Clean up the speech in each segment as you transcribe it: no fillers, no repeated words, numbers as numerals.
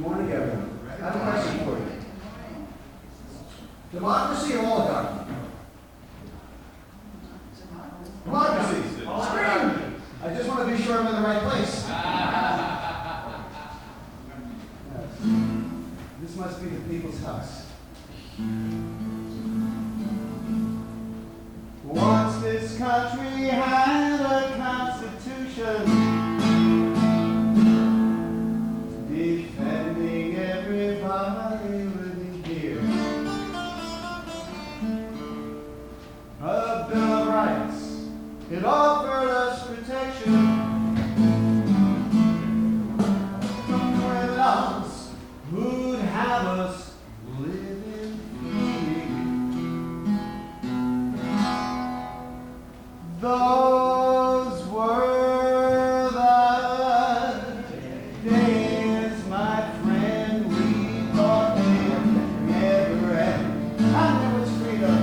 morning, everyone. I have a question for you. Democracy or oligarchy? Democracy. Scream! I just want to be sure I'm in the right place. Yes. This must be the people's house. Once this country had a constitution, defending everybody living here. A Bill of Rights, it offered us protection. Somewhere else who'd have us living free. Those were the days, my friend, we thought they would never end. And there was freedom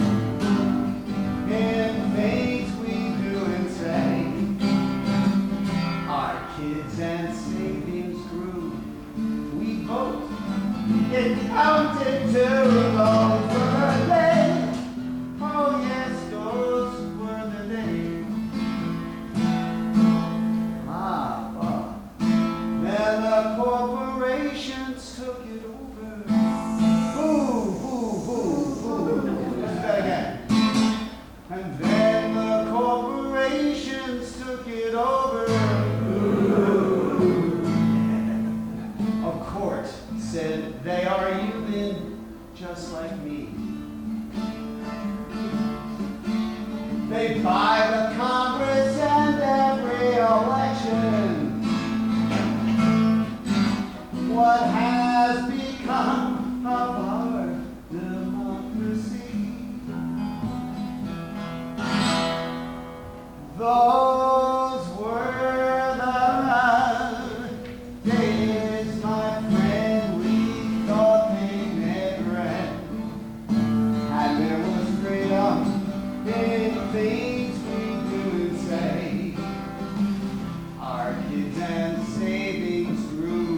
in things we do and say. Our kids and savings grew. We vote. It counted to those were the days. Oh yes, those were the days. Then the corporations took it over. Boo, boo, boo, boo. Let's do that again. And then the corporations took it over. A court said they are human just like me. They buy the Congress and every election. What has become of our democracy? Those were the days, my friend, we thought they never end. And there was freedom in things we do and say. Our kids and savings grew.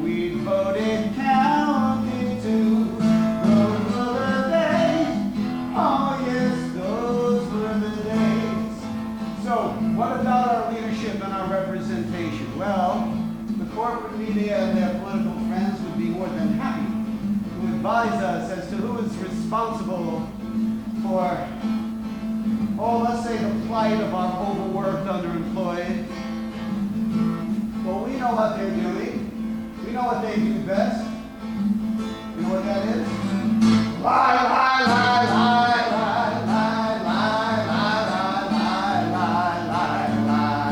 We voted counting to those were the days. Oh yes, those were the days. So what about our leadership and our representation? Well, the corporate media and their political friends would be more than happy to advise us as to who is responsible for, let's say, the plight of our overworked, underemployed. Well, we know what they're doing. We know what they do best. You know what that is? Lie, lie, lie, lie, lie, lie, lie, lie, lie, lie, lie, lie, lie, lie,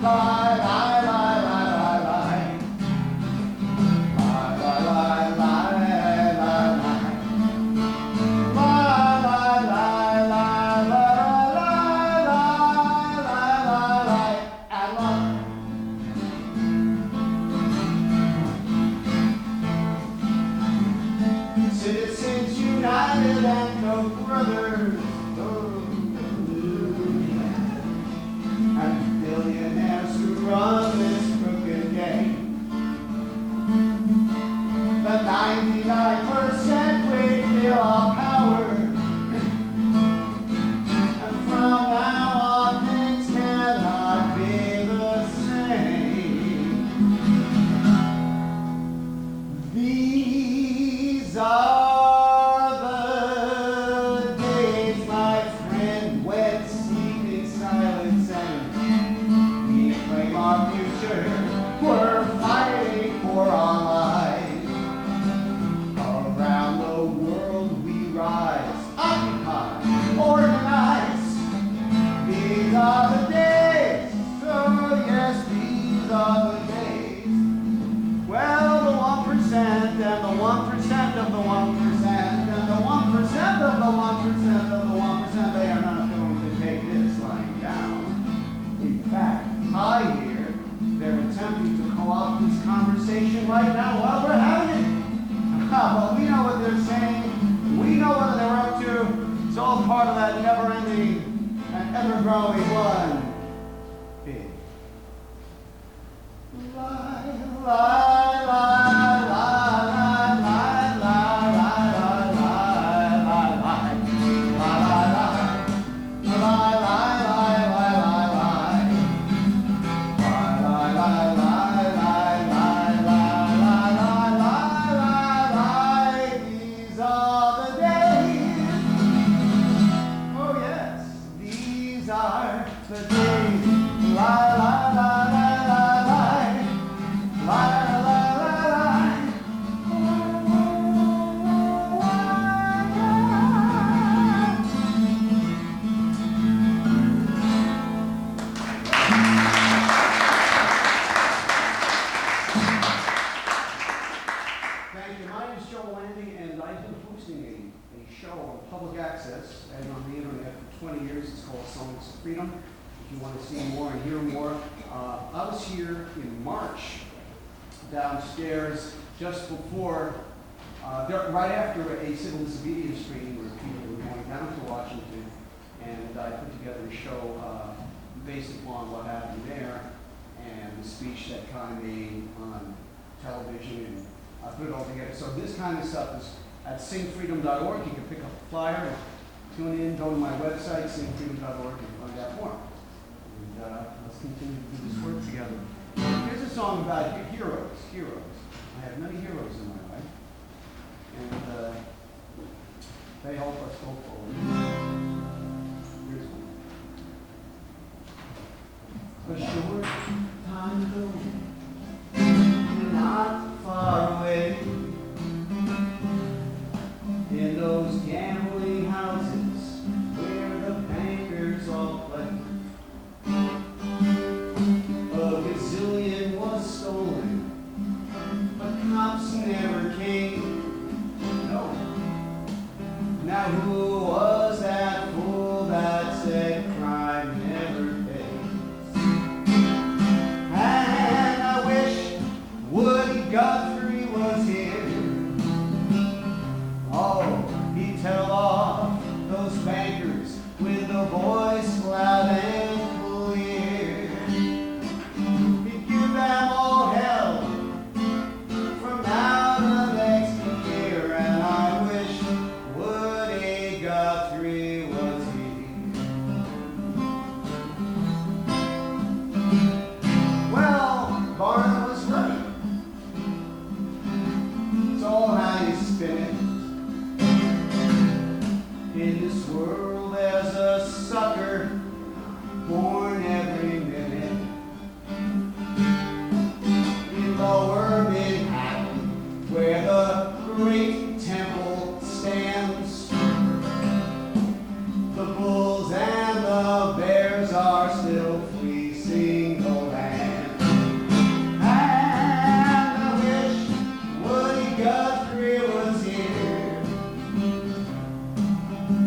lie, lie, lie, lie, lie, lie. Lie, lie, lie, lie, lie, lie. Lie, lie, lie, lie, lie, lie, lie, lie, lie, and lie. Citizens United and co-brothers, and billionaires who run this crooked game. The 99% we feel our power, and from now on things cannot be the same. These are the days, my friend, when sleeping silence and we claim our future. We're fighting for our lives. Around the world we rise, occupy, organize. These are the days, oh yes, these are the days. Well, the 1% and the 1% of the 1% and the 1% of the 1% of the 1%, they are not going to take this lying down. In fact, I hear they're attempting to co-opt this conversation right now while we're having it. Well, we know what they're saying. We know what they're up to. It's all part of that never-ending and ever-growing one big lie, lie. the day. La la la la la la. La la la la. Thank you. My name is Joel Landy, and I've been hosting a show on public access and on the internet for 20 years. It's called Songs of Freedom. If you want to see more and hear more, I was here in March downstairs just before, right after a civil disobedience training where people were going down to Washington, and I put together a show based upon what happened there and the speech that Kai made on television, and I put it all together. So this kind of stuff is at singfreedom.org. You can pick up a flyer, tune in, go to my website, singfreedom.org, and find out more. And let's continue to do this work together. Here's a song about heroes. I have many heroes in my life, and they help us go forward. Here's one. A short time ago, not far away, in those gambling houses where the bankers all play, a gazillion was stolen, but cops never came. No. Now who was that fool that said crime never pays? And I wish Woody Guthrie was here. Oh, he'd tell off those bankers with a voice loud and clear. He'd give them all hell from now to next year, and I wish Woody Guthrie was here. Well, Barnum was right. It's all how you spin it. In this world there's a sucker born every minute. In lower Manhattan, where the great temple stands, the bulls and the bears are still fleecing the land. And I wish Woody Guthrie was here.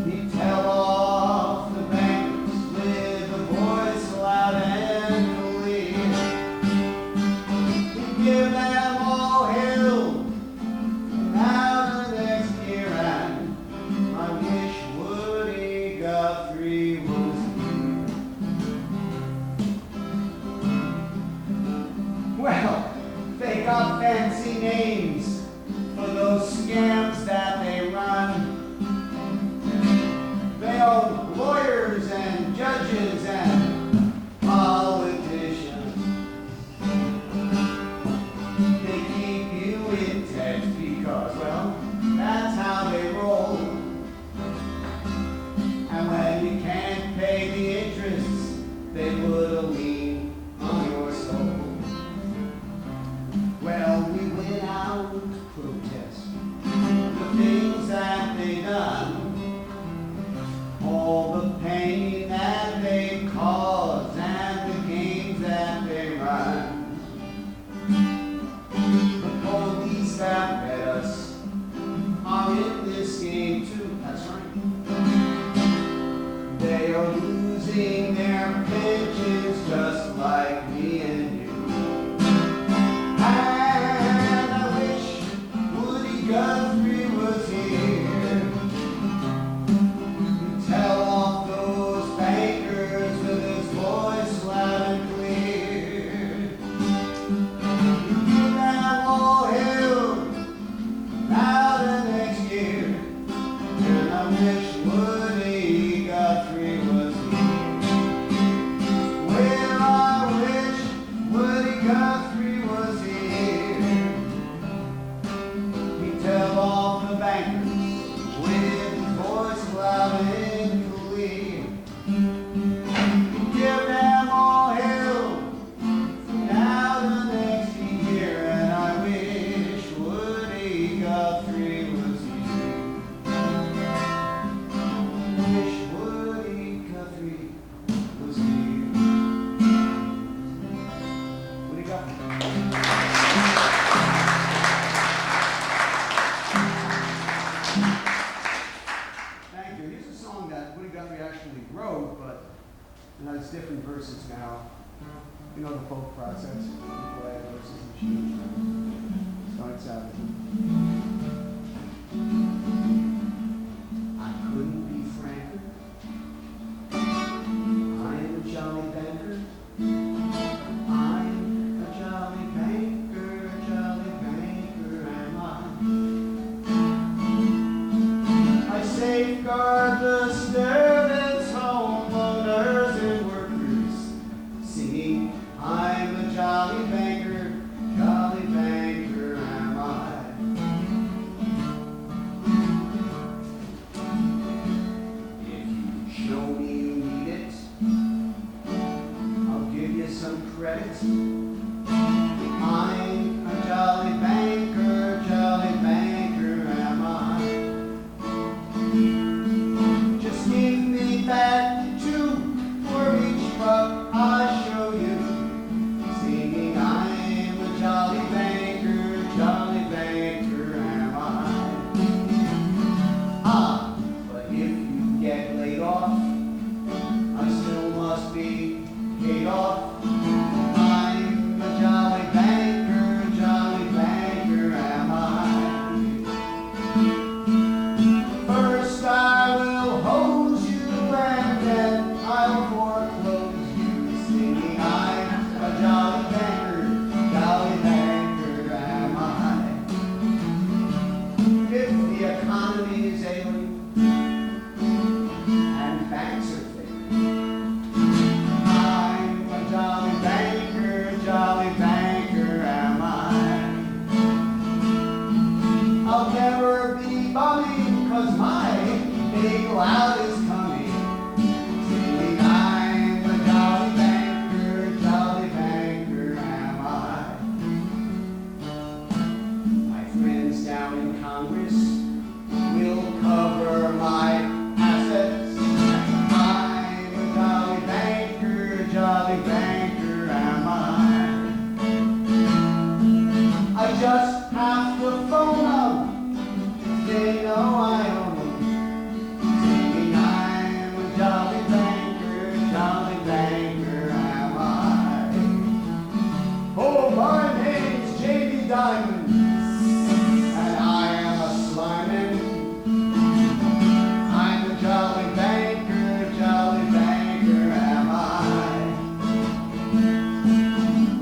He'd tell off the bankers with a voice loud and clear. He'd give them all hell from now to next year, and I wish Woody Guthrie was here. Well, they got fancy names for those scams that they run. They own lawyers and judges and politicians. They keep you in debt because, well, that's how they roll. And when you can't pay the interest, they put a lien on your soul. Well, we went out to protest the things that they done, all the pain that they caused and the games that they run. The police that fed us are in this game too, that's right. They are losing their pensions just workers now. You know the folk process. People add horses and sheep. Starts out. I couldn't be franker. I am a jolly banker. I'm a jolly banker, am I? I safeguard the servants, homeowners, and workers, singing, I'm a jolly banker, am I? If you show me you need it, I'll give you some credit. I'm a jolly banker, am I? Just give me that 2 for each buck I show you, singing I'm a jolly banker, am I? Ah, but if you get laid off, I still must be paid off. I'm a jolly banker, am I? First I will hose you and then I'll foreclose you, singing I'm a jolly banker, am I? If the economy is ailing and banks are failing, I'm a jolly banker, am I? I'll never be bumming, 'cause my big loud is coming, singing I'm a jolly banker, am I? My friends down in Congress will cover my assets. I'm a jolly banker, am I? I just have to phone them, they know I own them, singing I'm a jolly banker, am I? Oh, my name's J.D. Diamond, and I am a slimin'. I'm a jolly banker, am I?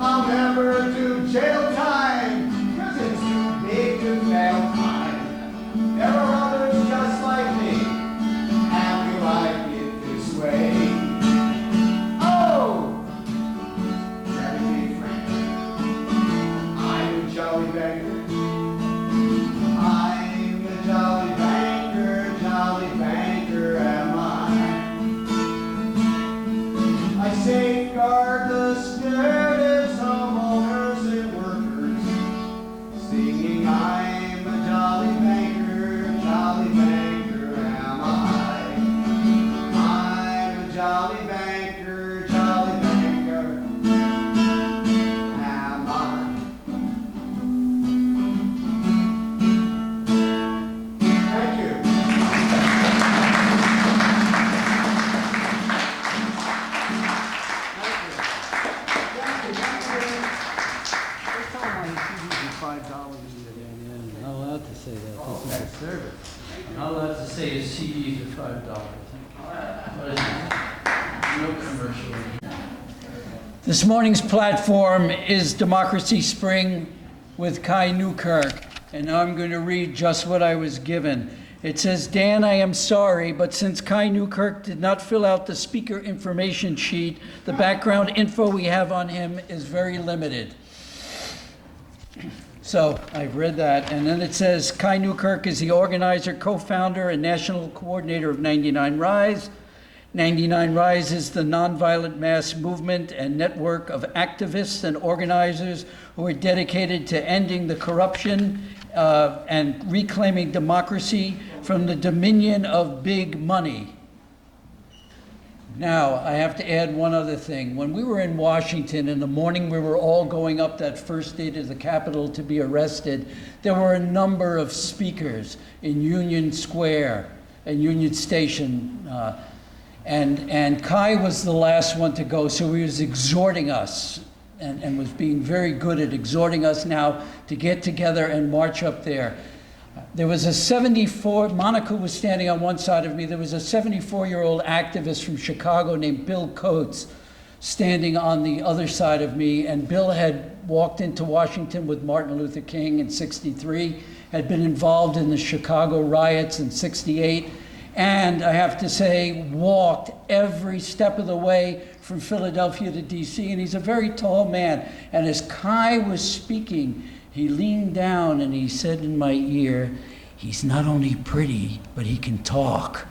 I'll never do jail time, 'cause it's too big to fail time. There are others just like me, and we like it this way. Oh, let me be frank. I'm a jolly banker. I'm a jolly banker, am I? I safeguard the spirit of homeowners and workers, singing I'm a jolly banker, am I? I'm a jolly banker, am I? Thank you. Not allowed to say that. Oh, This is that's a service. Not allowed to say his CDs are $5. What is it? No commercial. This morning's platform is Democracy Spring with Kai Newkirk, and I'm going to read just what I was given. It says, Dan, I am sorry, but since Kai Newkirk did not fill out the speaker information sheet, the background info we have on him is very limited. So I've read that, and then it says Kai Newkirk is the organizer, co-founder, and national coordinator of 99 Rise. 99 Rise is the nonviolent mass movement and network of activists and organizers who are dedicated to ending the corruption and reclaiming democracy from the dominion of big money. Now, I have to add one other thing. When we were in Washington in the morning, we were all going up that first day to the Capitol to be arrested. There were a number of speakers in Union Square and Union Station. And Kai was the last one to go, so he was exhorting us and was being very good at exhorting us now to get together and march up there. There was a 74, Monica was standing on one side of me, there was a 74-year-old activist from Chicago named Bill Coates standing on the other side of me, and Bill had walked into Washington with Martin Luther King in '63, had been involved in the Chicago riots in '68, and I have to say, walked every step of the way from Philadelphia to DC, and he's a very tall man. And as Kai was speaking, he leaned down and he said in my ear, "He's not only pretty, but he can talk."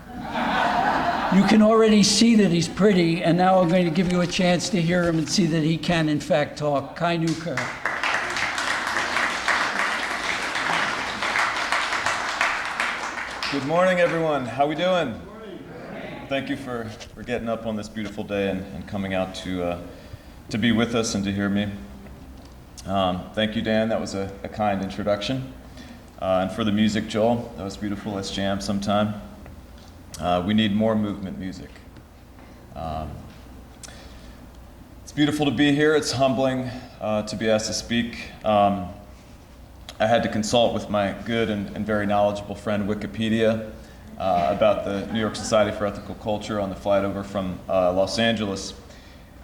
You can already see that he's pretty, and now I'm going to give you a chance to hear him and see that he can, in fact, talk. Kai Newkirk. Good morning, everyone. How we doing? Thank you for getting up on this beautiful day and coming out to be with us and to hear me. Thank you, Dan. That was a kind introduction. And for the music, Joel, that was beautiful. Let's jam sometime. We need more movement music. It's beautiful to be here. It's humbling to be asked to speak. I had to consult with my good and very knowledgeable friend Wikipedia about the New York Society for Ethical Culture on the flight over from Los Angeles.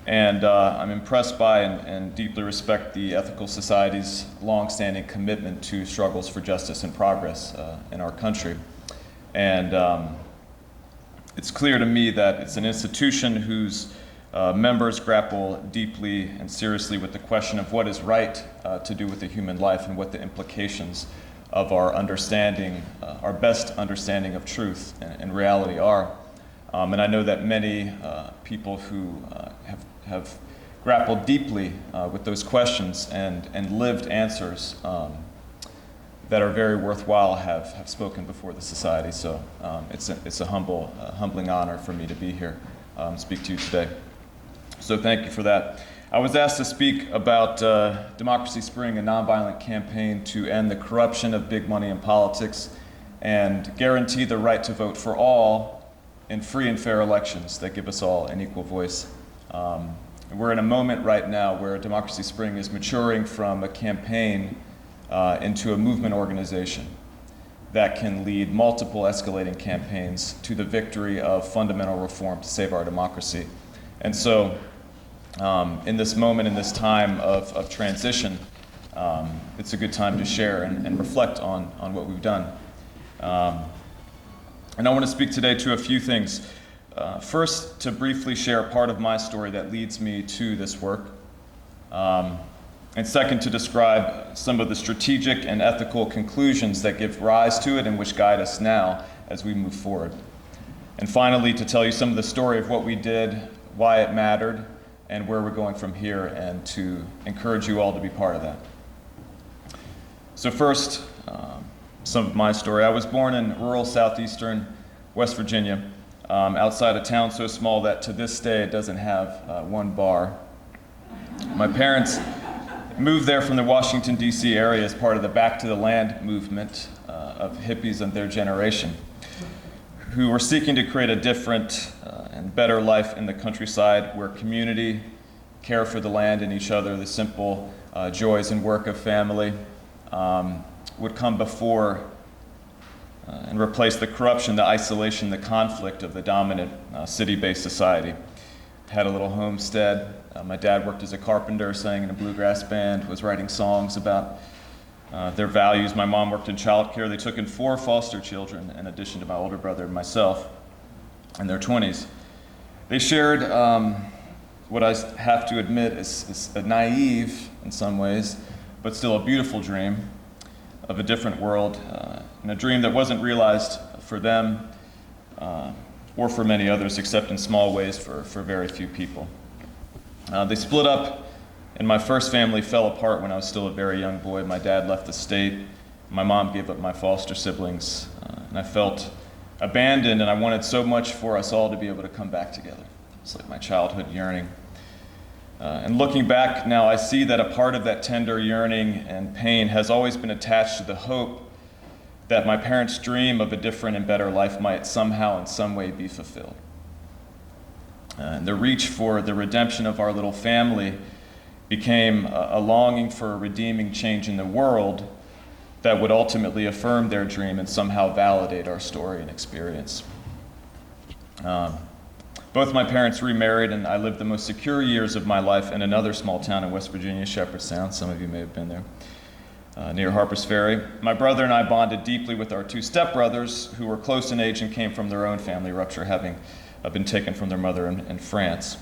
And I'm impressed by and deeply respect the Ethical Society's longstanding commitment to struggles for justice and progress in our country. And it's clear to me that it's an institution whose members grapple deeply and seriously with the question of what is right to do with a human life and what the implications of our understanding, our best understanding of truth and reality are. And I know that many people who have grappled deeply with those questions and lived answers that are very worthwhile have spoken before the society. So it's a humbling honor for me to be here, speak to you today. So thank you for that. I was asked to speak about Democracy Spring, a nonviolent campaign to end the corruption of big money in politics and guarantee the right to vote for all in free and fair elections that give us all an equal voice. We're in a moment right now where Democracy Spring is maturing from a campaign into a movement organization that can lead multiple escalating campaigns to the victory of fundamental reform to save our democracy. And so in this moment, in this time of transition, it's a good time to share and reflect on what we've done. And I want to speak today to a few things. First, to briefly share part of my story that leads me to this work. And second, to describe some of the strategic and ethical conclusions that give rise to it and which guide us now as we move forward. And finally, to tell you some of the story of what we did, why it mattered, and where we're going from here, and to encourage you all to be part of that. So first, some of my story. I was born in rural southeastern West Virginia, outside a town so small that to this day it doesn't have one bar. My parents moved there from the Washington, D.C. area as part of the Back to the Land movement of hippies and their generation, who were seeking to create a different and better life in the countryside where community, care for the land and each other, the simple joys and work of family would come before and replace the corruption, the isolation, the conflict of the dominant city-based society. Had a little homestead. My dad worked as a carpenter, sang in a bluegrass band, was writing songs about their values. My mom worked in childcare. They took in 4 foster children in addition to my older brother and myself in their 20s. They shared what I have to admit is a naive, in some ways, but still a beautiful dream of a different world, and a dream that wasn't realized for them or for many others, except in small ways for very few people. They split up, and my first family fell apart when I was still a very young boy. My dad left the state. My mom gave up my foster siblings, and I felt abandoned, and I wanted so much for us all to be able to come back together. It's like my childhood yearning. And looking back now, I see that a part of that tender yearning and pain has always been attached to the hope that my parents' dream of a different and better life might somehow in some way be fulfilled. And the reach for the redemption of our little family became a longing for a redeeming change in the world that would ultimately affirm their dream and somehow validate our story and experience. Both my parents remarried, and I lived the most secure years of my life in another small town in West Virginia, Shepherdstown. Some of you may have been there, near Harper's Ferry. My brother and I bonded deeply with our two stepbrothers, who were close in age and came from their own family rupture, having been taken from their mother in France.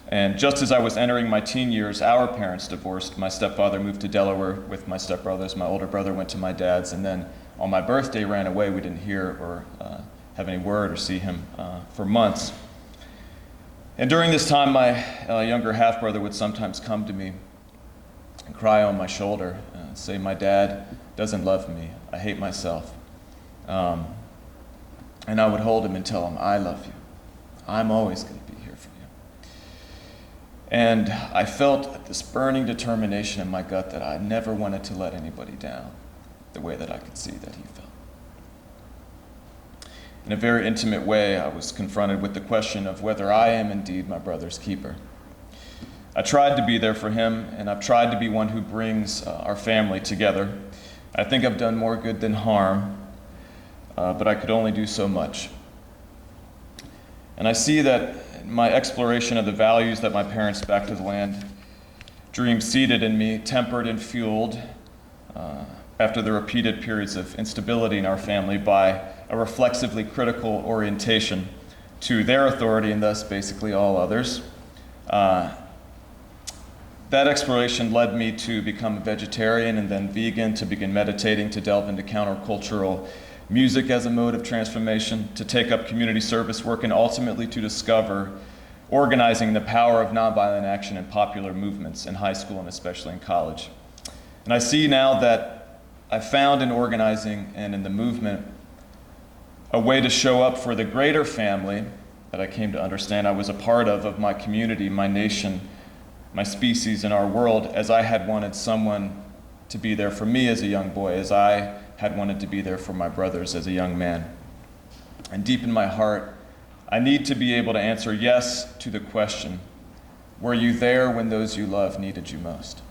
And just as I was entering my teen years, our parents divorced. My stepfather moved to Delaware with my stepbrothers. My older brother went to my dad's, and then on my birthday ran away. We didn't hear or have any word or see him for months. And during this time, my younger half-brother would sometimes come to me and cry on my shoulder and say, "My dad doesn't love me. I hate myself." And I would hold him and tell him, "I love you. I'm always going to be here for you." And I felt this burning determination in my gut that I never wanted to let anybody down the way that I could see that he felt. In a very intimate way, I was confronted with the question of whether I am indeed my brother's keeper. I tried to be there for him, and I've tried to be one who brings our family together. I think I've done more good than harm, but I could only do so much. And I see that my exploration of the values that my parents' back to the land dream seeded in me, tempered and fueled after the repeated periods of instability in our family by a reflexively critical orientation to their authority and thus basically all others. That exploration led me to become a vegetarian and then vegan, to begin meditating, to delve into countercultural music as a mode of transformation, to take up community service work, and ultimately to discover organizing the power of nonviolent action in popular movements in high school and especially in college. And I see now that I found in organizing and in the movement a way to show up for the greater family that I came to understand I was a part of my community, my nation, my species, and our world, as I had wanted someone to be there for me as a young boy, as I had wanted to be there for my brothers as a young man. And deep in my heart, I need to be able to answer yes to the question, were you there when those you love needed you most?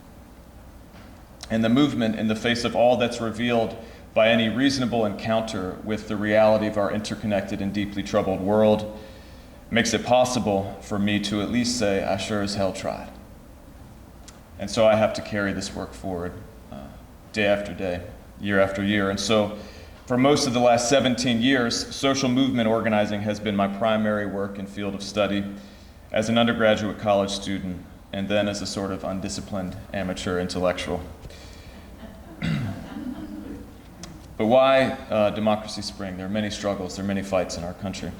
And the movement, in the face of all that's revealed by any reasonable encounter with the reality of our interconnected and deeply troubled world, makes it possible for me to at least say, I sure as hell tried. And so I have to carry this work forward day after day, year after year. And so for most of the last 17 years, social movement organizing has been my primary work and field of study as an undergraduate college student and then as a sort of undisciplined amateur intellectual. But why Democracy Spring? There are many struggles, there are many fights in our country.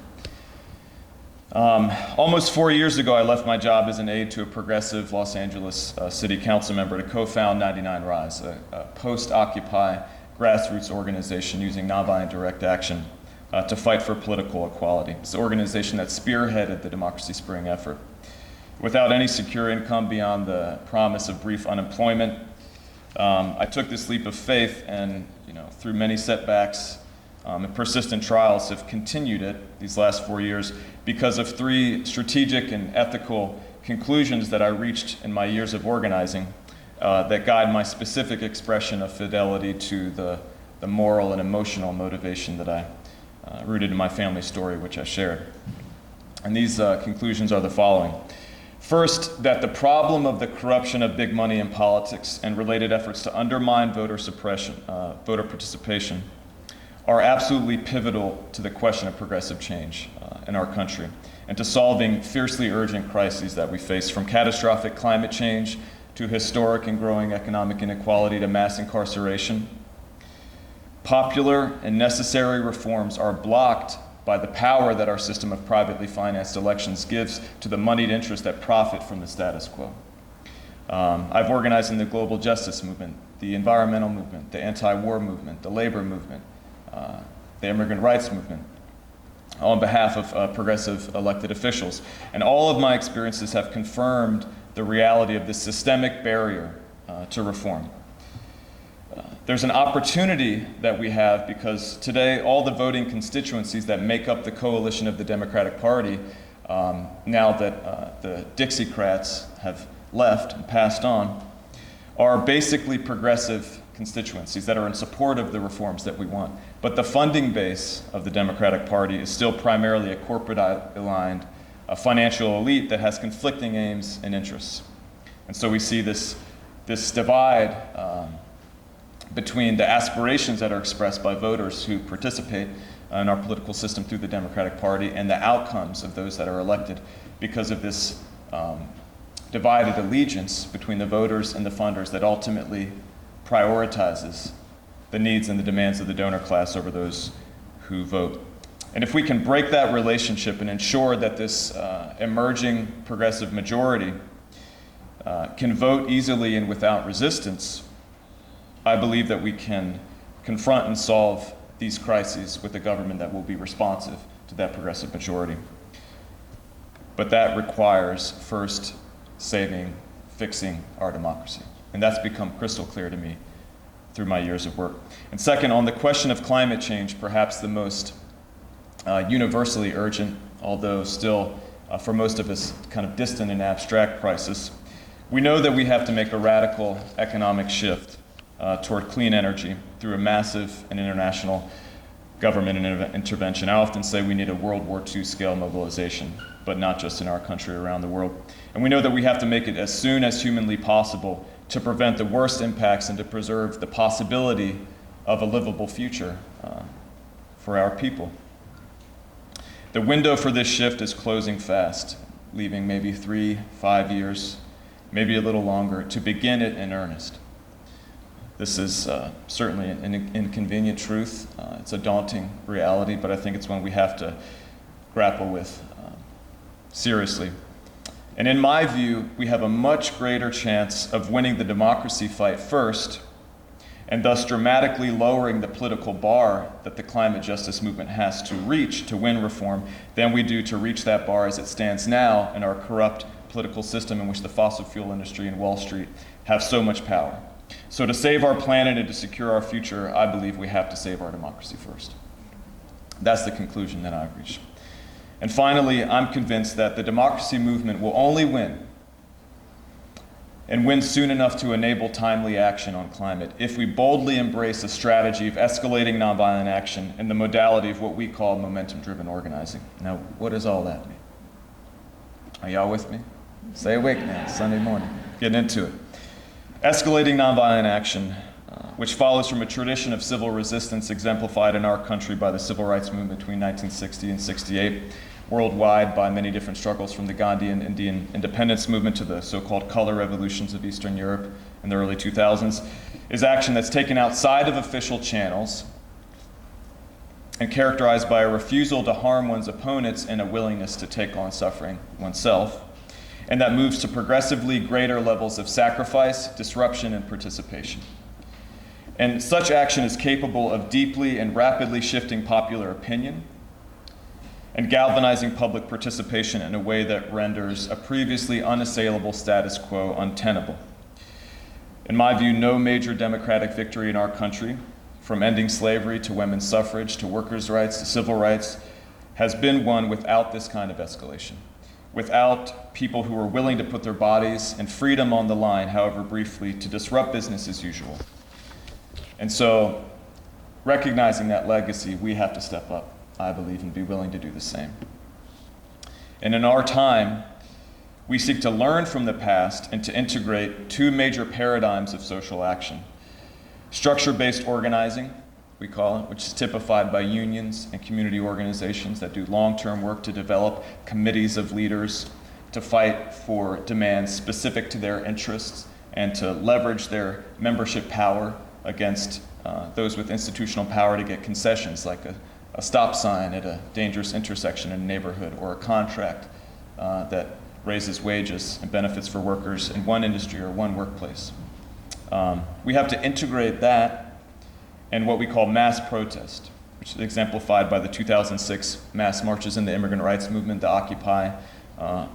Almost 4 years ago, I left my job as an aide to a progressive Los Angeles city council member to co-found 99 Rise, a post-Occupy grassroots organization using nonviolent direct action to fight for political equality. It's an organization that spearheaded the Democracy Spring effort. Without any secure income beyond the promise of brief unemployment, I took this leap of faith and, through many setbacks and persistent trials, have continued it these last 4 years because of three strategic and ethical conclusions that I reached in my years of organizing that guide my specific expression of fidelity to the moral and emotional motivation that I rooted in my family story, which I shared. And these conclusions are the following. First, that the problem of the corruption of big money in politics and related efforts to undermine voter suppression, voter participation, are absolutely pivotal to the question of progressive change in our country and to solving fiercely urgent crises that we face, from catastrophic climate change to historic and growing economic inequality to mass incarceration. Popular and necessary reforms are blocked by the power that our system of privately financed elections gives to the moneyed interests that profit from the status quo. I've organized in the global justice movement, the environmental movement, the anti-war movement, the labor movement, the immigrant rights movement, on behalf of progressive elected officials. And all of my experiences have confirmed the reality of this systemic barrier to reform. There's an opportunity that we have because today all the voting constituencies that make up the coalition of the Democratic Party now that the Dixiecrats have left and passed on, are basically progressive constituencies that are in support of the reforms that we want. But the funding base of the Democratic Party is still primarily a corporate-aligned financial elite that has conflicting aims and interests. And so we see this divide between the aspirations that are expressed by voters who participate in our political system through the Democratic Party and the outcomes of those that are elected because of this divided allegiance between the voters and the funders that ultimately prioritizes the needs and the demands of the donor class over those who vote. And if we can break that relationship and ensure that this emerging progressive majority can vote easily and without resistance, I believe that we can confront and solve these crises with a government that will be responsive to that progressive majority. But that requires first fixing our democracy. And that's become crystal clear to me through my years of work. And second, on the question of climate change, perhaps the most universally urgent, although still for most of us kind of distant and abstract crisis, we know that we have to make a radical economic shift toward clean energy through a massive and international government intervention. I often say we need a World War II scale mobilization, but not just in our country, around the world. And we know that we have to make it as soon as humanly possible to prevent the worst impacts and to preserve the possibility of a livable future for our people. The window for this shift is closing fast, leaving maybe 3-5 years, maybe a little longer, to begin it in earnest. This is certainly an inconvenient truth. It's a daunting reality, but I think it's one we have to grapple with seriously. And in my view, we have a much greater chance of winning the democracy fight first, and thus dramatically lowering the political bar that the climate justice movement has to reach to win reform than we do to reach that bar as it stands now in our corrupt political system in which the fossil fuel industry and Wall Street have so much power. So to save our planet and to secure our future, I believe we have to save our democracy first. That's the conclusion that I've reached. And finally, I'm convinced that the democracy movement will only win, and win soon enough to enable timely action on climate, if we boldly embrace a strategy of escalating nonviolent action in the modality of what we call momentum-driven organizing. Now, what does all that mean? Are y'all with me? Stay awake now, it's Sunday morning. Getting into it. Escalating nonviolent action, which follows from a tradition of civil resistance exemplified in our country by the civil rights movement between 1960 and 68, worldwide by many different struggles from the Gandhian Indian independence movement to the so-called color revolutions of Eastern Europe in the early 2000s, is action that's taken outside of official channels and characterized by a refusal to harm one's opponents and a willingness to take on suffering oneself, and that moves to progressively greater levels of sacrifice, disruption, and participation. And such action is capable of deeply and rapidly shifting popular opinion and galvanizing public participation in a way that renders a previously unassailable status quo untenable. In my view, no major democratic victory in our country, from ending slavery to women's suffrage to workers' rights to civil rights, has been won without this kind of escalation, without people who are willing to put their bodies and freedom on the line, however briefly, to disrupt business as usual. And so, recognizing that legacy, we have to step up, I believe, and be willing to do the same. And in our time, we seek to learn from the past and to integrate two major paradigms of social action. Structure-based organizing, we call it, which is typified by unions and community organizations that do long-term work to develop committees of leaders to fight for demands specific to their interests and to leverage their membership power against those with institutional power to get concessions like a stop sign at a dangerous intersection in a neighborhood, or a contract that raises wages and benefits for workers in one industry or one workplace. We have to integrate that and what we call mass protest, which is exemplified by the 2006 mass marches in the immigrant rights movement, the Occupy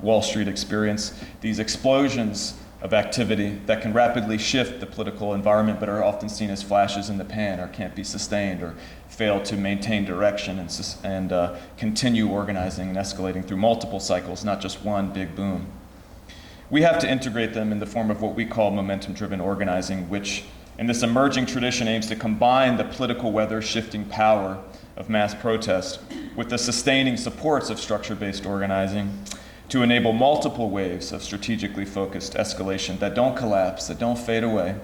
Wall Street experience. These explosions of activity that can rapidly shift the political environment but are often seen as flashes in the pan or can't be sustained or fail to maintain direction and continue organizing and escalating through multiple cycles, not just one big boom. We have to integrate them in the form of what we call momentum-driven organizing, which in this emerging tradition aims to combine the political weather shifting power of mass protest with the sustaining supports of structure-based organizing to enable multiple waves of strategically focused escalation that don't collapse, that don't fade away,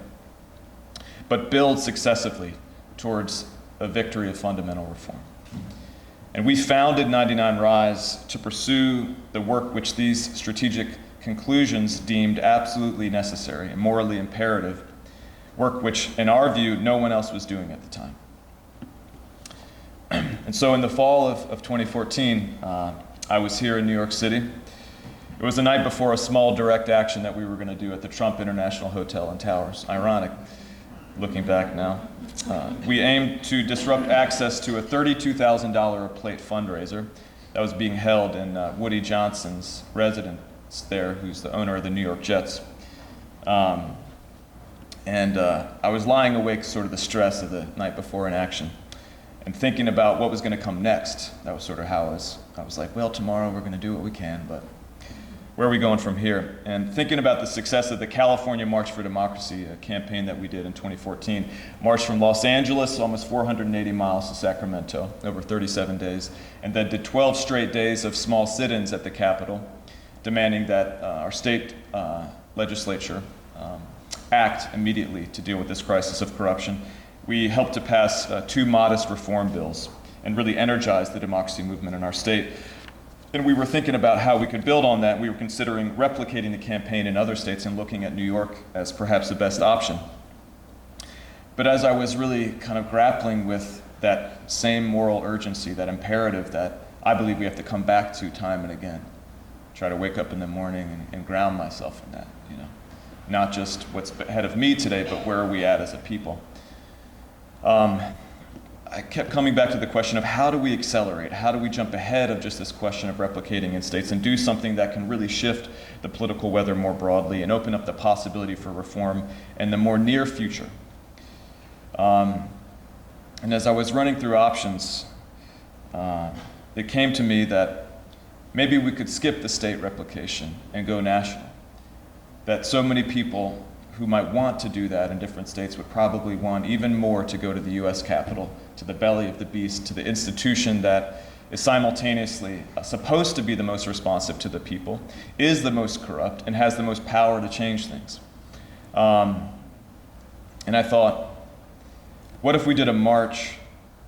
but build successively towards a victory of fundamental reform. And we founded 99 Rise to pursue the work which these strategic conclusions deemed absolutely necessary and morally imperative, work which, in our view, no one else was doing at the time. And so in the fall of 2014, I was here in New York City. It was the night before a small direct action that we were going to do at the Trump International Hotel and Towers. Ironic, looking back now. We aimed to disrupt access to a $32,000 a plate fundraiser that was being held in Woody Johnson's residence there, who's the owner of the New York Jets. I was lying awake, sort of the stress of the night before in action, and thinking about what was going to come next. That was sort of how I was like, well, tomorrow we're going to do what we can, but where are we going from here? And thinking about the success of the California March for Democracy, a campaign that we did in 2014, marched from Los Angeles almost 480 miles to Sacramento over 37 days, and then did 12 straight days of small sit-ins at the Capitol, demanding that our state legislature act immediately to deal with this crisis of corruption. We helped to pass 2 modest reform bills and really energize the democracy movement in our state. And we were thinking about how we could build on that. We were considering replicating the campaign in other states and looking at New York as perhaps the best option. But as I was really kind of grappling with that same moral urgency, that imperative that I believe we have to come back to time and again, try to wake up in the morning and ground myself in that, you know, not just what's ahead of me today, but where are we at as a people. I kept coming back to the question of how do we accelerate? How do we jump ahead of just this question of replicating in states and do something that can really shift the political weather more broadly and open up the possibility for reform in the more near future? And as I was running through options, it came to me that maybe we could skip the state replication and go national. That so many people who might want to do that in different states would probably want even more to go to the US Capitol, to the belly of the beast, to the institution that is simultaneously supposed to be the most responsive to the people, is the most corrupt, and has the most power to change things. And I thought, what if we did a march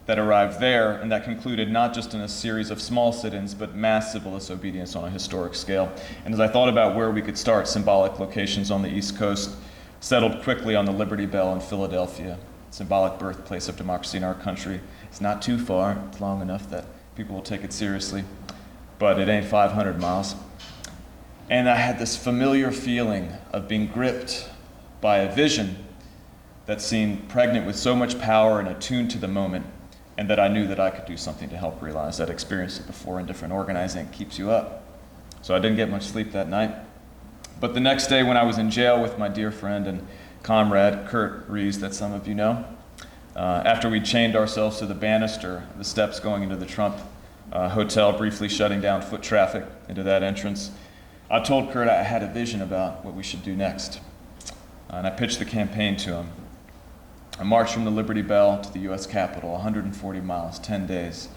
that arrived there and that concluded not just in a series of small sit-ins, but mass civil disobedience on a historic scale? And as I thought about where we could start, symbolic locations on the East Coast, settled quickly on the Liberty Bell in Philadelphia, symbolic birthplace of democracy in our country. It's not too far, it's long enough that people will take it seriously, but it ain't 500 miles. And I had this familiar feeling of being gripped by a vision that seemed pregnant with so much power and attuned to the moment, and that I knew that I could do something to help realize. I'd experienced it before in different organizing. It keeps you up. So I didn't get much sleep that night. But the next day when I was in jail with my dear friend and comrade, Kurt Rees, that some of you know, after we chained ourselves to the banister, the steps going into the Trump hotel, briefly shutting down foot traffic into that entrance, I told Kurt I had a vision about what we should do next. And I pitched the campaign to him. A march from the Liberty Bell to the US Capitol, 140 miles, 10 days,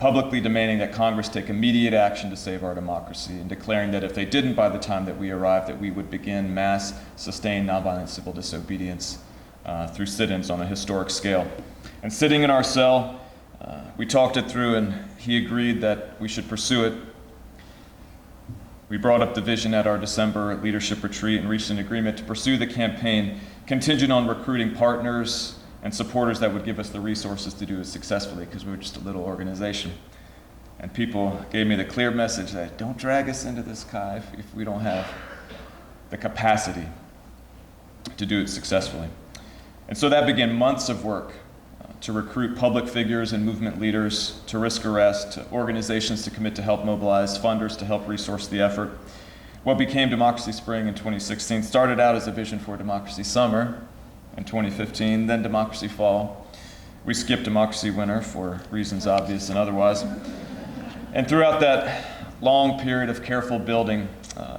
publicly demanding that Congress take immediate action to save our democracy, and declaring that if they didn't by the time that we arrived, that we would begin mass, sustained, nonviolent civil disobedience through sit-ins on a historic scale. And sitting in our cell, we talked it through, and he agreed that we should pursue it. We brought up the vision at our December leadership retreat and reached an agreement to pursue the campaign contingent on recruiting partners and supporters that would give us the resources to do it successfully, because we were just a little organization. And people gave me the clear message that don't drag us into this, Kai, if we don't have the capacity to do it successfully. And so that began months of work to recruit public figures and movement leaders, to risk arrest, to organizations to commit to help mobilize, funders to help resource the effort. What became Democracy Spring in 2016 started out as a vision for Democracy Summer in 2015, then Democracy Fall. We skipped Democracy Winter for reasons obvious and otherwise. And throughout that long period of careful building,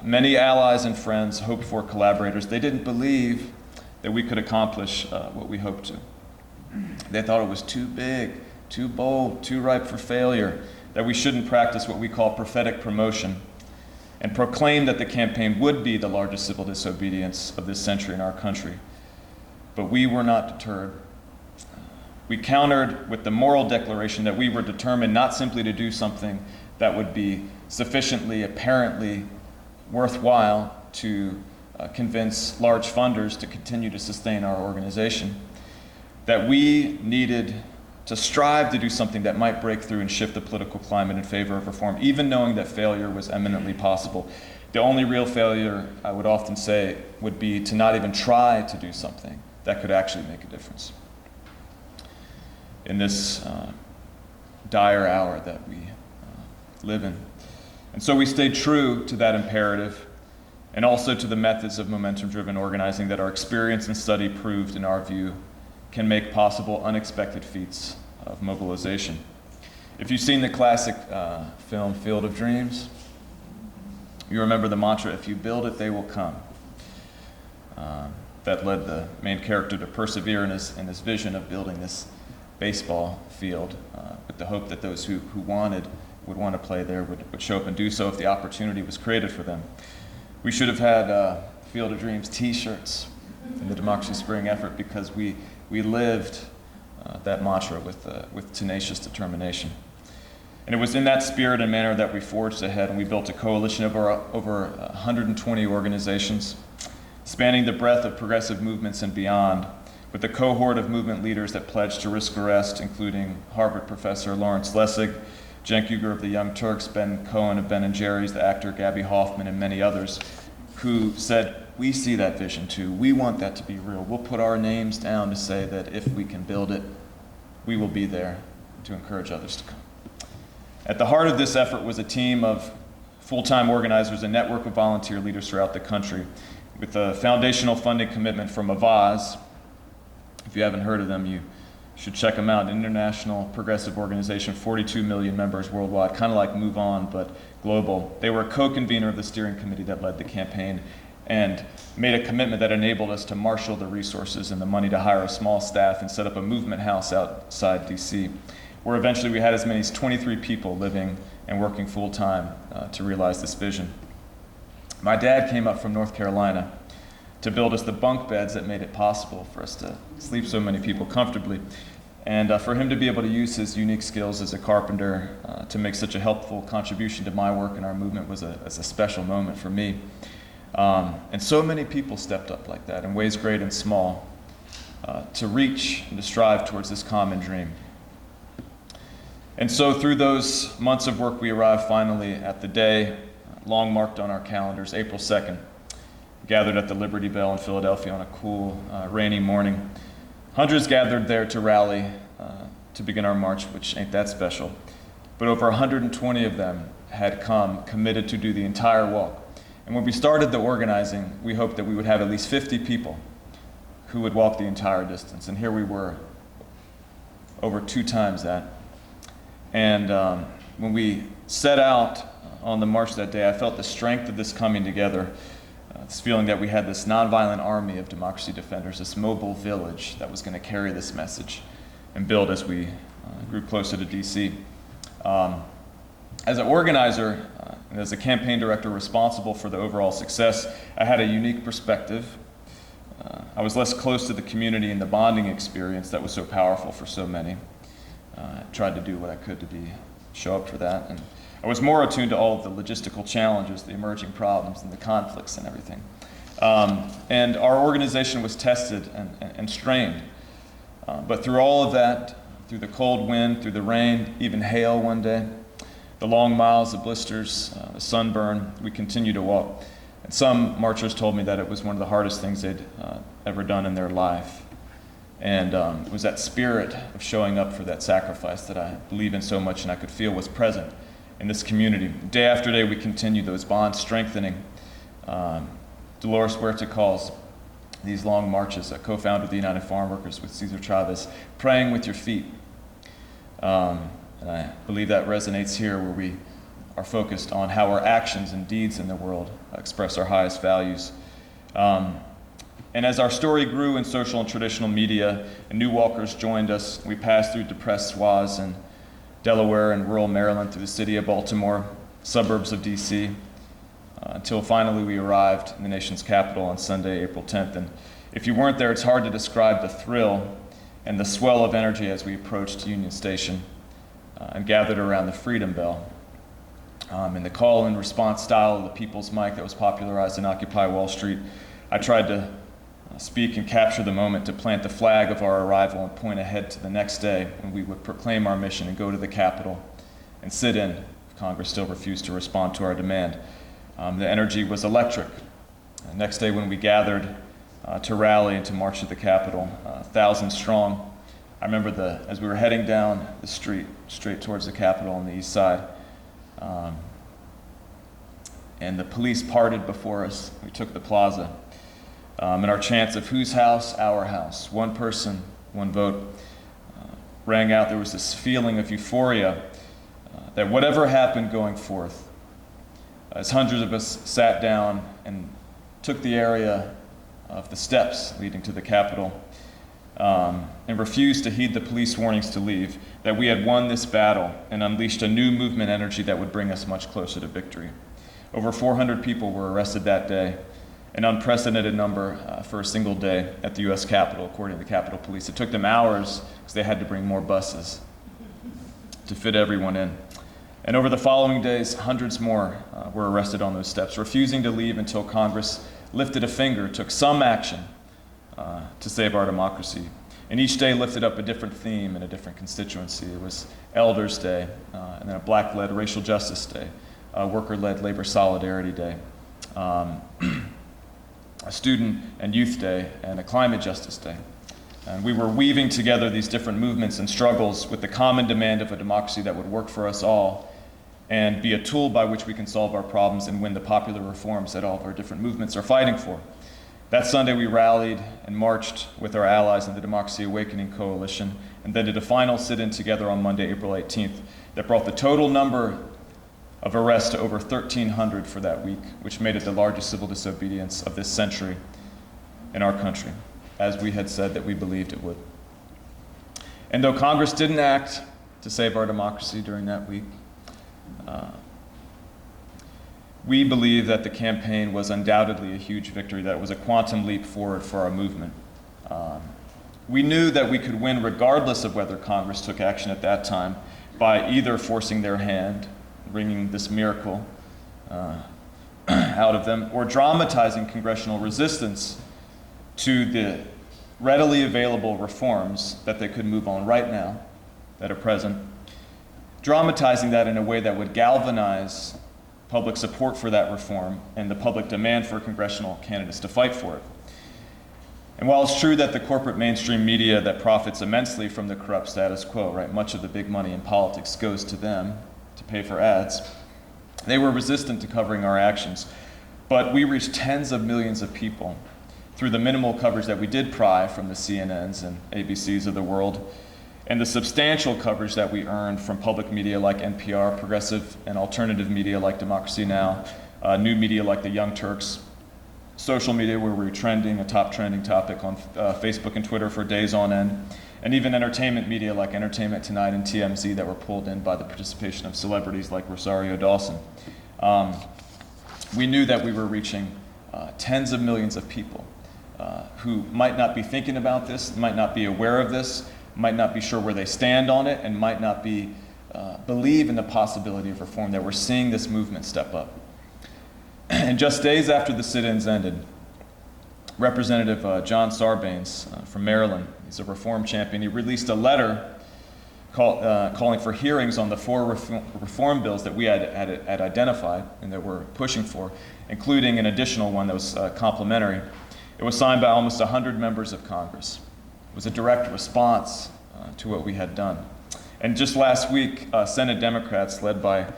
many allies and friends hoped for collaborators. They didn't believe that we could accomplish what we hoped to. They thought it was too big, too bold, too ripe for failure, that we shouldn't practice what we call prophetic promotion and proclaim that the campaign would be the largest civil disobedience of this century in our country. But we were not deterred. We countered with the moral declaration that we were determined not simply to do something that would be sufficiently apparently worthwhile to convince large funders to continue to sustain our organization, that we needed to strive to do something that might break through and shift the political climate in favor of reform, even knowing that failure was eminently possible. The only real failure, I would often say, would be to not even try to do something that could actually make a difference in this dire hour that we live in. And so we stayed true to that imperative and also to the methods of momentum-driven organizing that our experience and study proved, in our view, can make possible unexpected feats of mobilization. If you've seen the classic film Field of Dreams, you remember the mantra, if you build it, they will come. That led the main character to persevere in his vision of building this baseball field with the hope that those who would want to play there would show up and do so if the opportunity was created for them. We should have had Field of Dreams t-shirts in the Democracy Spring effort because we lived that mantra with tenacious determination. And it was in that spirit and manner that we forged ahead, and we built a coalition of over 120 organizations, spanning the breadth of progressive movements and beyond, with a cohort of movement leaders that pledged to risk arrest, including Harvard professor Lawrence Lessig, Cenk Uygur of the Young Turks, Ben Cohen of Ben & Jerry's, the actor Gabby Hoffman, and many others, who said, we see that vision too. We want that to be real. We'll put our names down to say that if we can build it, we will be there to encourage others to come. At the heart of this effort was a team of full-time organizers, a network of volunteer leaders throughout the country, with a foundational funding commitment from Avaz. If you haven't heard of them, you should check them out. International progressive organization, 42 million members worldwide, kind of like Move On, but global. They were a co-convener of the steering committee that led the campaign and made a commitment that enabled us to marshal the resources and the money to hire a small staff and set up a movement house outside DC, where eventually we had as many as 23 people living and working full-time to realize this vision. My dad came up from North Carolina to build us the bunk beds that made it possible for us to sleep so many people comfortably. And for him to be able to use his unique skills as a carpenter to make such a helpful contribution to my work and our movement was a special moment for me. And so many people stepped up like that in ways great and small to reach and to strive towards this common dream. And so through those months of work, we arrived finally at the day long marked on our calendars, April 2nd, gathered at the Liberty Bell in Philadelphia on a cool, rainy morning. Hundreds gathered there to rally to begin our march, which ain't that special. But over 120 of them had come committed to do the entire walk. And when we started the organizing, we hoped that we would have at least 50 people who would walk the entire distance. And here we were, over 2 times that. And when we set out on the march that day, I felt the strength of this coming together, this feeling that we had this nonviolent army of democracy defenders, this mobile village that was going to carry this message and build as we grew closer to DC. As an organizer and as a campaign director responsible for the overall success, I had a unique perspective. I was less close to the community and the bonding experience that was so powerful for so many. I tried to do what I could to show up for that. And I was more attuned to all of the logistical challenges, the emerging problems, and the conflicts and everything. And our organization was tested and strained. But through all of that, through the cold wind, through the rain, even hail one day, the long miles of blisters, the sunburn, we continued to walk. And some marchers told me that it was one of the hardest things they'd ever done in their life. And it was that spirit of showing up for that sacrifice that I believe in so much and I could feel was present in this community. Day after day, we continued those bonds strengthening Dolores Huerta calls these long marches, a co-founder of the United Farm Workers with Cesar Chavez, praying with your feet. And I believe that resonates here, where we are focused on how our actions and deeds in the world express our highest values. And as our story grew in social and traditional media, and new walkers joined us, we passed through depressed swaths in Delaware and rural Maryland, through the city of Baltimore, suburbs of DC, until finally we arrived in the nation's capital on Sunday, April 10th. And if you weren't there, it's hard to describe the thrill and the swell of energy as we approached Union Station and gathered around the Freedom Bell. In the call and response style of the People's Mic that was popularized in Occupy Wall Street, I tried to speak and capture the moment to plant the flag of our arrival and point ahead to the next day when we would proclaim our mission and go to the Capitol and sit in if Congress still refused to respond to our demand. The energy was electric. The next day when we gathered to rally and to march to the Capitol, 1,000 strong, I remember as we were heading down the street straight towards the Capitol on the east side, and the police parted before us. We took the plaza. And our chants of whose house, our house, one person, one vote, rang out. There was this feeling of euphoria that whatever happened going forth, as hundreds of us sat down and took the area of the steps leading to the Capitol, and refused to heed the police warnings to leave, that we had won this battle and unleashed a new movement energy that would bring us much closer to victory. Over 400 people were arrested that day, an unprecedented number for a single day at the U.S. Capitol, according to the Capitol Police. It took them hours because they had to bring more buses to fit everyone in. And over the following days, hundreds more were arrested on those steps, refusing to leave until Congress lifted a finger, took some action to save our democracy. And each day lifted up a different theme and a different constituency. It was Elders Day, and then a Black-led Racial Justice Day, a worker-led Labor Solidarity Day, a Student and Youth Day, and a Climate Justice Day. And we were weaving together these different movements and struggles with the common demand of a democracy that would work for us all and be a tool by which we can solve our problems and win the popular reforms that all of our different movements are fighting for. That Sunday we rallied and marched with our allies in the Democracy Awakening Coalition, and then did a final sit-in together on Monday, April 18th, that brought the total number of arrests to over 1,300 for that week, which made it the largest civil disobedience of this century in our country, as we had said that we believed it would. And though Congress didn't act to save our democracy during that week, we believe that the campaign was undoubtedly a huge victory, that it was a quantum leap forward for our movement. We knew that we could win regardless of whether Congress took action at that time by either forcing their hand, bringing this miracle out of them, or dramatizing congressional resistance to the readily available reforms that they could move on right now, that are present, dramatizing that in a way that would galvanize public support for that reform and the public demand for congressional candidates to fight for it. And while it's true that the corporate mainstream media that profits immensely from the corrupt status quo, right, much of the big money in politics goes to them to pay for ads, they were resistant to covering our actions. But we reached tens of millions of people through the minimal coverage that we did pry from the CNNs and ABCs of the world, and the substantial coverage that we earned from public media like NPR, progressive and alternative media like Democracy Now!, new media like the Young Turks, social media where we were trending, a top trending topic on Facebook and Twitter for days on end, and even entertainment media like Entertainment Tonight and TMZ that were pulled in by the participation of celebrities like Rosario Dawson. We knew that we were reaching tens of millions of people who might not be thinking about this, might not be aware of this, might not be sure where they stand on it, and might not be believe in the possibility of reform, that we're seeing this movement step up. And just days after the sit-ins ended, Representative John Sarbanes from Maryland, he's a reform champion, he released a letter calling for hearings on the 4 reform bills that we had identified and that we're pushing for, including an additional one that was complementary. It was signed by almost 100 members of Congress. It was a direct response to what we had done. And just last week, Senate Democrats led by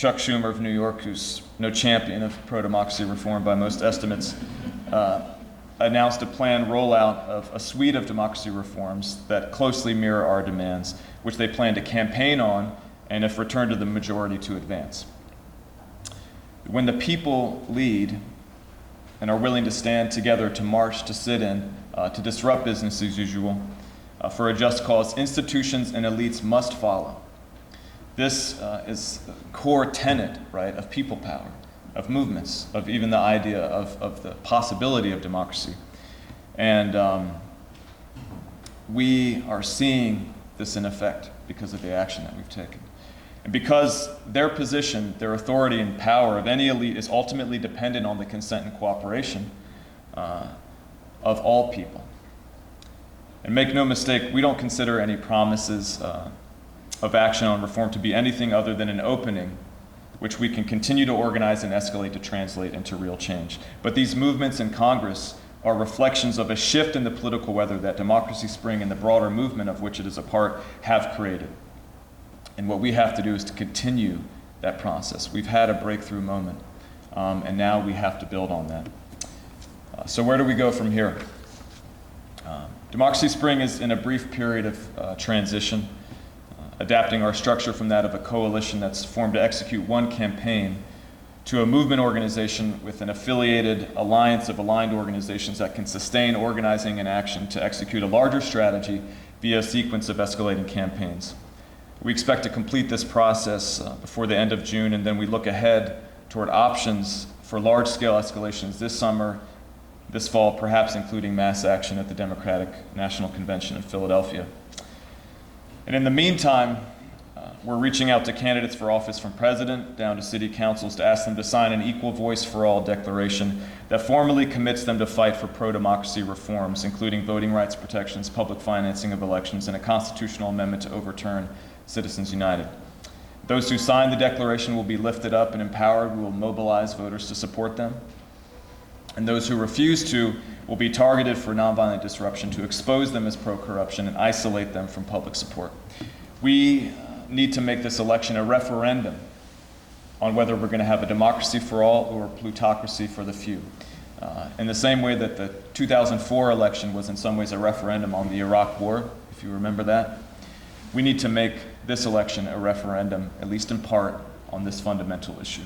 Chuck Schumer of New York, who's no champion of pro-democracy reform by most estimates, announced a planned rollout of a suite of democracy reforms that closely mirror our demands, which they plan to campaign on and, if returned to the majority, to advance. When the people lead and are willing to stand together, to march, to sit in, to disrupt business as usual, for a just cause, institutions and elites must follow. This is a core tenet, right, of people power, of movements, of even the idea of the possibility of democracy. And we are seeing this in effect because of the action that we've taken. And because their position, their authority and power of any elite is ultimately dependent on the consent and cooperation of all people. And make no mistake, we don't consider any promises of action on reform to be anything other than an opening which we can continue to organize and escalate to translate into real change. But these movements in Congress are reflections of a shift in the political weather that Democracy Spring and the broader movement of which it is a part have created. And what we have to do is to continue that process. We've had a breakthrough moment, and now we have to build on that. So where do we go from here? Democracy Spring is in a brief period of transition, adapting our structure from that of a coalition that's formed to execute one campaign to a movement organization with an affiliated alliance of aligned organizations that can sustain organizing and action to execute a larger strategy via a sequence of escalating campaigns. We expect to complete this process before the end of June, and then we look ahead toward options for large-scale escalations this summer, this fall, perhaps including mass action at the Democratic National Convention in Philadelphia. And in the meantime, we're reaching out to candidates for office from president down to city councils to ask them to sign an Equal Voice for All declaration that formally commits them to fight for pro-democracy reforms, including voting rights protections, public financing of elections, and a constitutional amendment to overturn Citizens United. Those who sign the declaration will be lifted up and empowered. We will mobilize voters to support them. And those who refuse to will be targeted for nonviolent disruption to expose them as pro-corruption and isolate them from public support. We need to make this election a referendum on whether we're going to have a democracy for all or a plutocracy for the few. In the same way that the 2004 election was in some ways a referendum on the Iraq War, if you remember that, we need to make this election a referendum, at least in part, on this fundamental issue.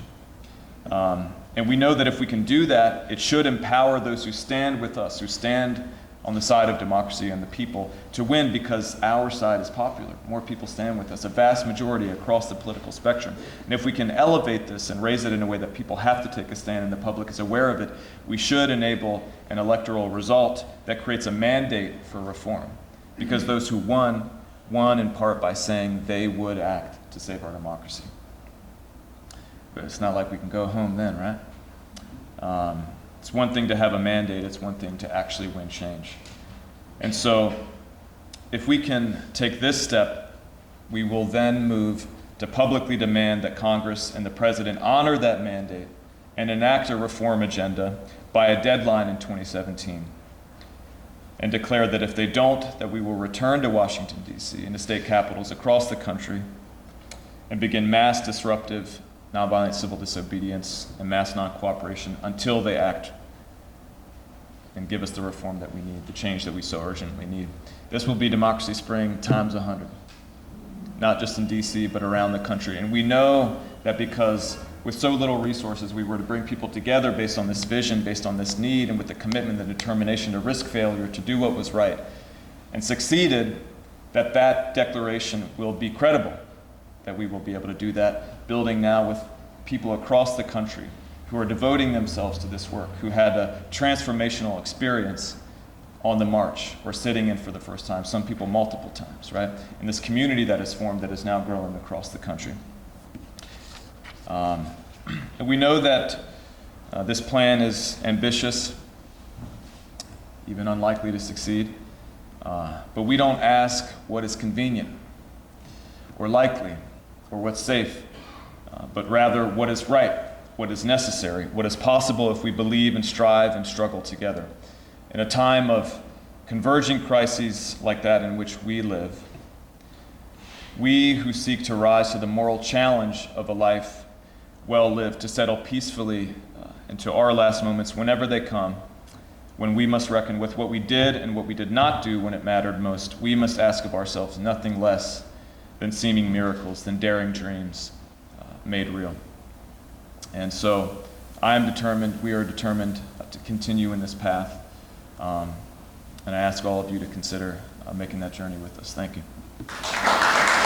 And we know that if we can do that, it should empower those who stand with us, who stand on the side of democracy and the people, to win because our side is popular. More people stand with us, a vast majority across the political spectrum. And if we can elevate this and raise it in a way that people have to take a stand and the public is aware of it, we should enable an electoral result that creates a mandate for reform. Because those who won in part by saying they would act to save our democracy. But it's not like we can go home then, right? It's one thing to have a mandate, it's one thing to actually win change. And so, if we can take this step, we will then move to publicly demand that Congress and the President honor that mandate and enact a reform agenda by a deadline in 2017. And declare that if they don't, that we will return to Washington, D.C. and to state capitals across the country and begin mass disruptive nonviolent civil disobedience and mass non-cooperation until they act and give us the reform that we need, the change that we so urgently need. This will be Democracy Spring times 100, not just in D.C., but around the country. And we know that because with so little resources, we were to bring people together based on this vision, based on this need, and with the commitment and determination to risk failure, to do what was right, and succeeded, that declaration will be credible, that we will be able to do that, building now with people across the country who are devoting themselves to this work, who had a transformational experience on the march or sitting in for the first time, some people multiple times, right? And this community that is formed that is now growing across the country. And we know that this plan is ambitious, even unlikely to succeed, but we don't ask what is convenient or likely or what's safe, but rather what is right, what is necessary, what is possible if we believe and strive and struggle together. In a time of converging crises like that in which we live, we who seek to rise to the moral challenge of a life well lived to settle peacefully into our last moments whenever they come, when we must reckon with what we did and what we did not do when it mattered most. We must ask of ourselves nothing less than seeming miracles, than daring dreams made real. And so I am determined, we are determined to continue in this path. And I ask all of you to consider making that journey with us. Thank you.